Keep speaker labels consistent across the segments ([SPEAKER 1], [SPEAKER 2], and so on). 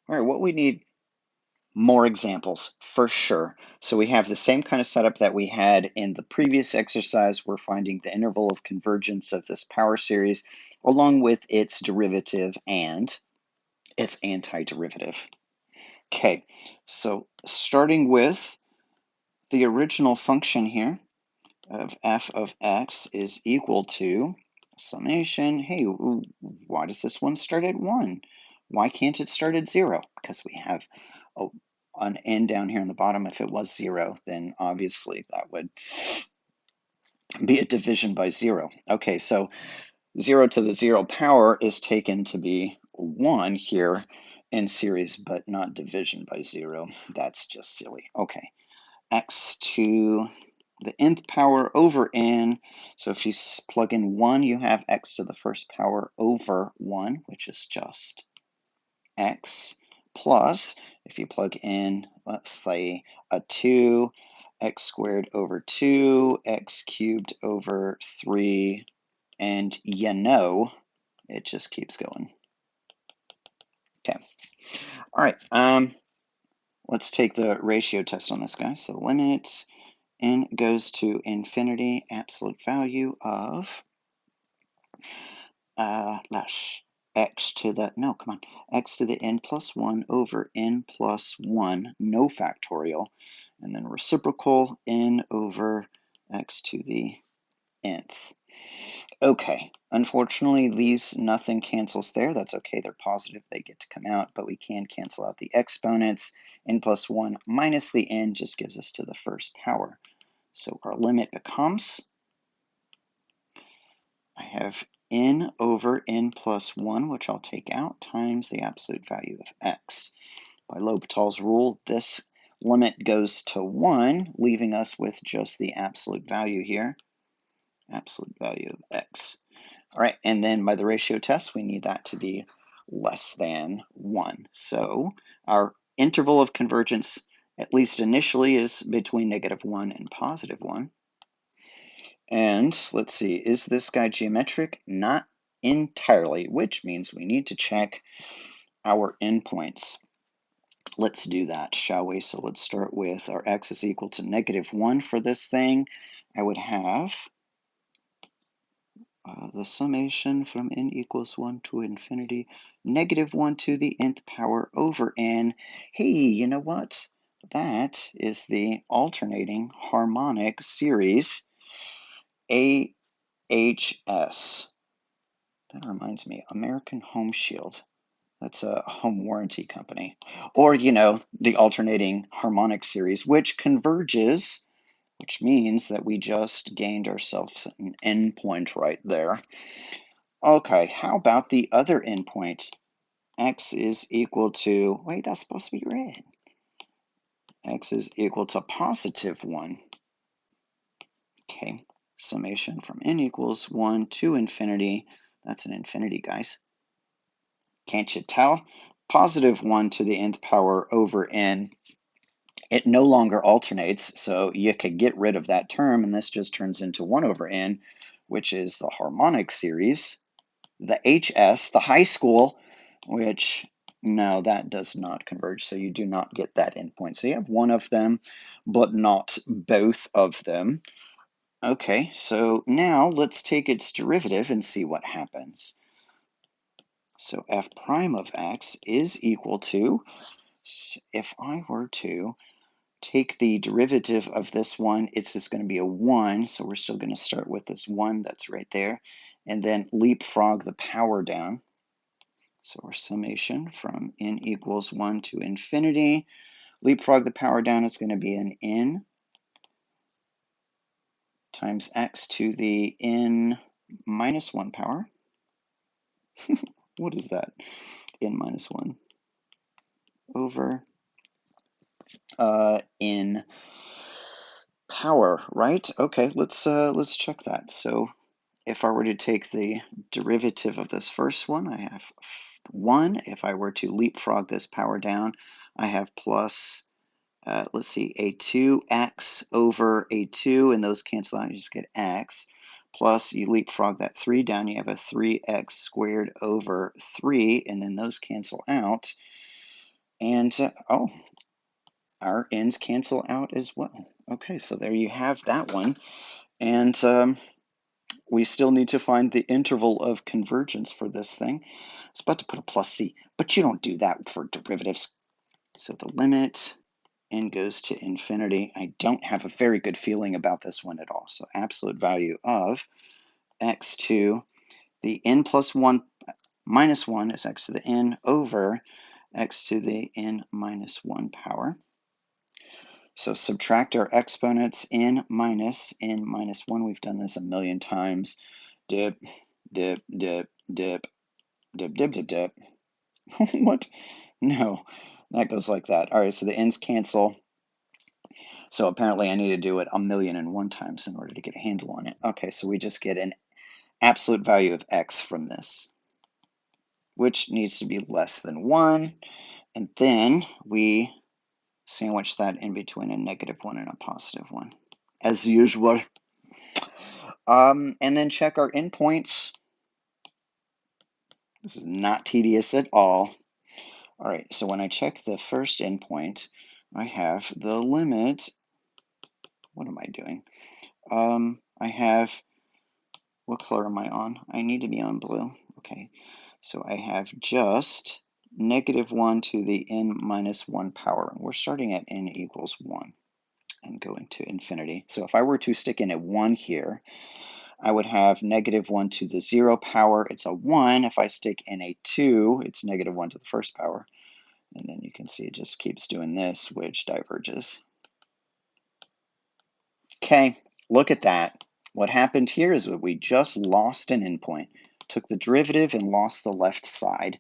[SPEAKER 1] All right, what we need more examples for sure. So we have the same kind of setup that we had in the previous exercise. We're finding the interval of convergence of this power series along with its derivative and its antiderivative. Okay, so starting with the original function here of f of x is equal to summation. Hey, why does this one start at 1? Why can't it start at 0? Because we have an n down here on the bottom. If it was 0, then obviously that would be a division by 0. Okay, so 0 to the 0 power is taken to be 1 here in series, but not division by 0. That's just silly. Okay, x to the nth power over n. So if you plug in 1, you have x to the first power over 1, which is just x, plus, if you plug in, let's say, a 2, x squared over 2, x cubed over 3, and it just keeps going. Okay. All right. Let's take the ratio test on this guy. So limit n goes to infinity, absolute value of x to the, no, come on, x to the n plus 1 over n plus 1, no factorial, and then reciprocal n over x to the nth. Okay, unfortunately, nothing cancels there. That's okay, they're positive, they get to come out, but we can cancel out the exponents. N plus 1 minus the n just gives us to the first power. So our limit becomes, I have n over n plus 1, which I'll take out, times the absolute value of x. By L'Hopital's rule, this limit goes to 1, leaving us with just the absolute value here, absolute value of x. All right, and then by the ratio test, we need that to be less than 1. So our interval of convergence, at least initially, is between -1 and +1. And let's see, is this guy geometric? Not entirely, which means we need to check our endpoints. Let's do that, shall we? So let's start with our x is equal to -1 for this thing. I would have the summation from n equals 1 to infinity, -1 to the nth power over n. Hey, you know what? That is the alternating harmonic series, AHS. That reminds me, American Home Shield. That's a home warranty company. Or, the alternating harmonic series, which converges, which means that we just gained ourselves an endpoint right there. Okay, how about the other endpoint? X is equal to, wait, that's supposed to be red. X is equal to +1. Okay, summation from n equals 1 to infinity. That's an infinity, guys. Can't you tell? +1 to the nth power over n. It no longer alternates, so you could get rid of that term, and this just turns into 1 over n, which is the harmonic series. The HS, the high school, which, no, that does not converge, so you do not get that endpoint. So you have one of them, but not both of them. Okay, so now let's take its derivative and see what happens. So f prime of x is equal to, if I were to take the derivative of this one, it's just going to be a 1, so we're still going to start with this 1 that's right there, and then leapfrog the power down. So our summation from n equals 1 to infinity, leapfrog the power down is going to be an n times x to the n minus 1 power. What is that? N minus 1 over n power, right? Okay, let's check that. So if I were to take the derivative of this first one, I have 1. If I were to leapfrog this power down, I have plus, let's see, a 2x over a 2, and those cancel out, you just get x. Plus, you leapfrog that 3 down, you have a 3x squared over 3, and then those cancel out. And, oh, our n's cancel out as well. Okay, so there you have that one. And we still need to find the interval of convergence for this thing. I was about to put a plus c, but you don't do that for derivatives. So the limit n goes to infinity. I don't have a very good feeling about this one at all. So absolute value of x to the n plus 1 minus 1 is x to the n over x to the n minus 1 power. So subtract our exponents n minus 1. We've done this a million times. Dip, dip, dip, dip, dip, dip, dip, dip. What? No, that goes like that. All right, so the n's cancel. So apparently I need to do it 1,000,001 times in order to get a handle on it. Okay, so we just get an absolute value of x from this, which needs to be less than 1. And then we sandwich that in between a -1 and a +1, as usual. And then check our endpoints. This is not tedious at all. All right, so when I check the first endpoint, I have the limit. What am I doing? I have, what color am I on? I need to be on blue. Okay, so I have just -1 to the n minus 1 power. We're starting at n equals 1 and going to infinity. So if I were to stick in a 1 here, I would have -1 to the 0 power. It's a 1. If I stick in a 2, it's -1 to the first power. And then you can see it just keeps doing this, which diverges. Okay, look at that. What happened here is that we just lost an endpoint. Took the derivative and lost the left side.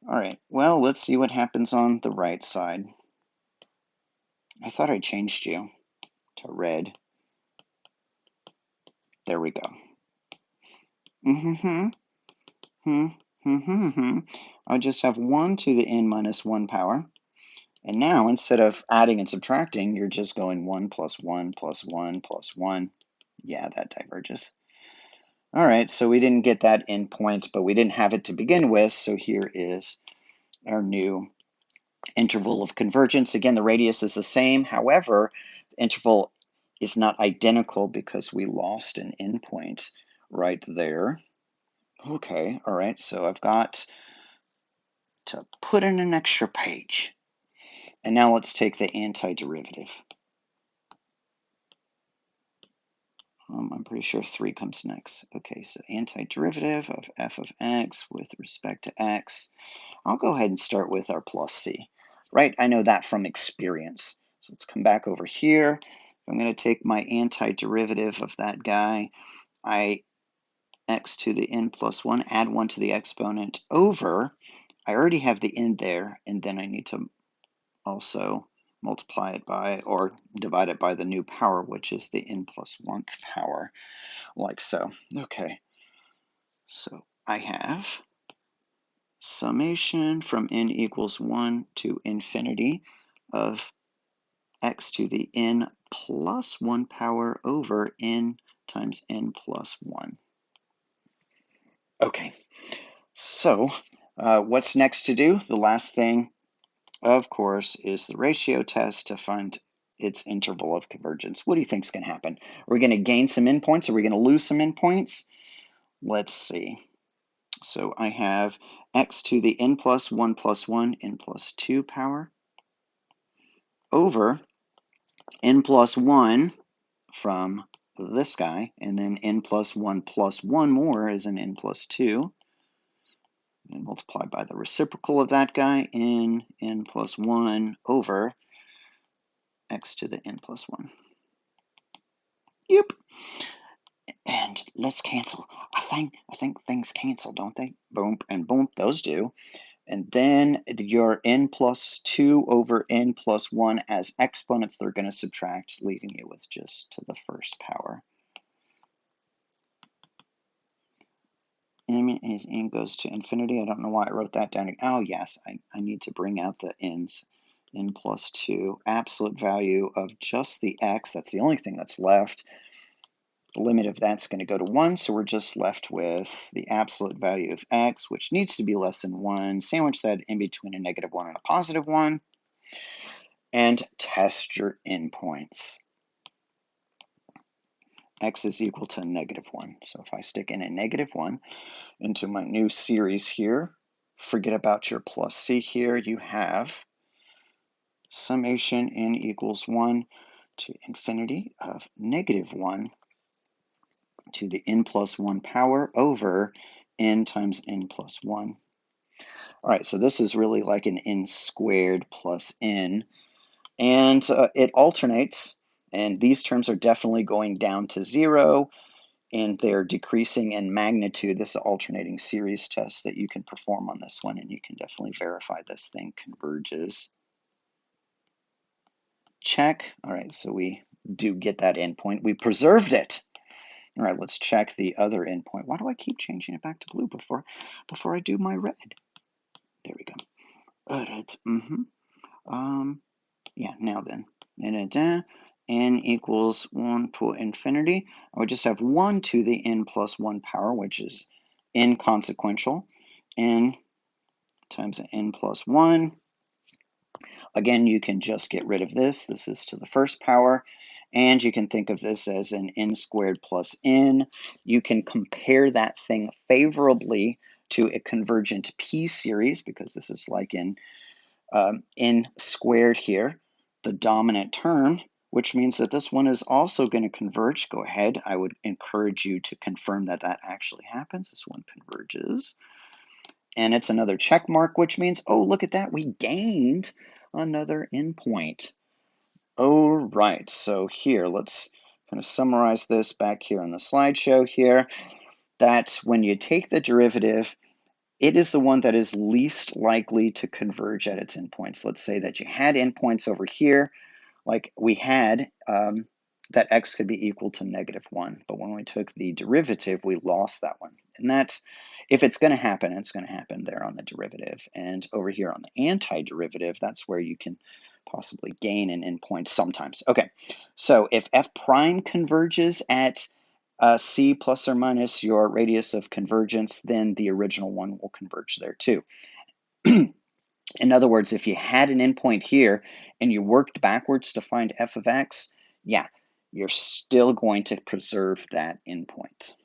[SPEAKER 1] All right, well, let's see what happens on the right side. I thought I changed you to red. There we go. I just have 1 to the n minus 1 power. And now, instead of adding and subtracting, you're just going 1 plus 1 plus 1 plus 1. Yeah, that diverges. All right, so we didn't get that endpoint, but we didn't have it to begin with. So here is our new interval of convergence. Again, the radius is the same. However, the interval is not identical because we lost an endpoint right there. Okay, all right, so I've got to put in an extra page. And now let's take the antiderivative. I'm pretty sure 3 comes next. Okay, so antiderivative of f of x with respect to x. I'll go ahead and start with our plus c. Right, I know that from experience. So let's come back over here. I'm going to take my antiderivative of that guy. X to the n plus 1, add 1 to the exponent over. I already have the n there, and then I need to also multiply it by or divide it by the new power, which is the n plus 1th power, like so. Okay, so I have summation from n equals 1 to infinity of x to the n plus 1 power over n times n plus 1. Okay, so what's next to do? The last thing, of course, is the ratio test to find its interval of convergence. What do you think is going to happen? Are we going to gain some endpoints? Are we going to lose some endpoints? Let's see. So I have x to the n plus 1 plus 1, n plus 2 power over n plus 1 from this guy, and then n plus 1 more is an n plus 2. And multiplied by the reciprocal of that guy, n plus 1 over x to the n plus 1. Yep. And let's cancel. I think things cancel, don't they? Boom and boom, those do. And then your n plus 2 over n plus 1 as exponents, they're going to subtract, leaving you with just to the first power. N goes to infinity. I don't know why I wrote that down. Oh, yes, I need to bring out the n's. N plus 2, absolute value of just the x. That's the only thing that's left. The limit of that's going to go to 1, so we're just left with the absolute value of x, which needs to be less than 1. Sandwich that in between a -1 and a +1, and test your endpoints. X is equal to -1. So if I stick in a -1 into my new series here, forget about your plus c here, you have summation n equals 1 to infinity of -1 to the n plus 1 power over n times n plus 1. All right, so this is really like an n squared plus n, and it alternates, and these terms are definitely going down to 0, and they're decreasing in magnitude. This is an alternating series test that you can perform on this one, and you can definitely verify this thing converges. Check. All right, so we do get that endpoint. We preserved it. All right, let's check the other endpoint. Why do I keep changing it back to blue before I do my red? There we go. Red. Yeah, now then. N equals 1 to infinity. I would just have 1 to the n plus 1 power, which is inconsequential. N times n plus 1. Again, you can just get rid of this. This is to the first power. And you can think of this as an n squared plus n. You can compare that thing favorably to a convergent p series, because this is like in n squared here, the dominant term, which means that this one is also going to converge. Go ahead. I would encourage you to confirm that that actually happens. This one converges. And it's another check mark, which means, oh, look at that. We gained another endpoint. Oh, right. So here, let's kind of summarize this back here on the slideshow here, that when you take the derivative, it is the one that is least likely to converge at its endpoints. Let's say that you had endpoints over here, like we had, that x could be equal to -1. But when we took the derivative, we lost that one. And that's, if it's going to happen, it's going to happen there on the derivative. And over here on the antiderivative, that's where you can possibly gain an endpoint sometimes. Okay, so if f prime converges at c plus or minus your radius of convergence, then the original one will converge there too. In other words, if you had an endpoint here and you worked backwards to find f of x, yeah, you're still going to preserve that endpoint.